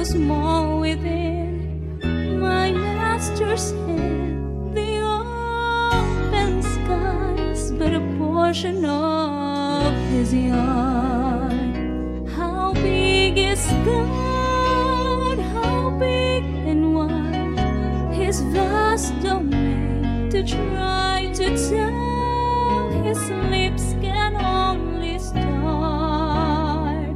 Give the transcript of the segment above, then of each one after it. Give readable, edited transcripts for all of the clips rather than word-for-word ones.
small within my master's hand. The open skies but a portion of his yard. How big is God? How big and wide his vast domain, to try to tell his lips can only start.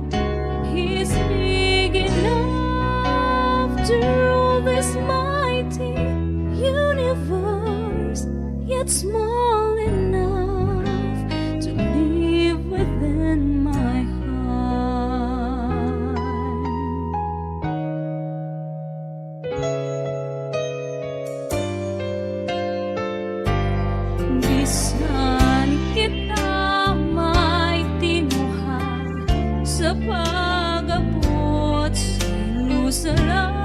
He's big enough to rule this mighty universe, yet small enough to live within my heart. Bisan kita may tinuha sa pag-abot sa lusalan,